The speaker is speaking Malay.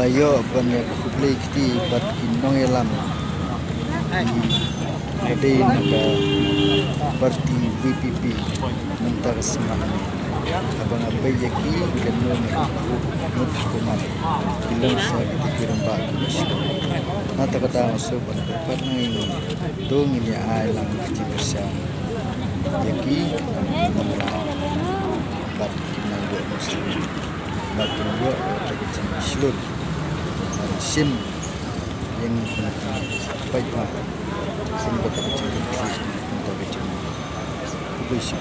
Ayo banyak kubli kiti bat kinong elam di naga parti VPP mentah semangat abang abai yaki kenu mut kuman bilang saya kita kirim bagi masyarakat. Nata kata masuk berdepan ini dong ini alam kiti bersama yaki bat kinong buat muslim bat kinong buat kiti Islam sim yang baik pak sim betul betul betul betul betul betul.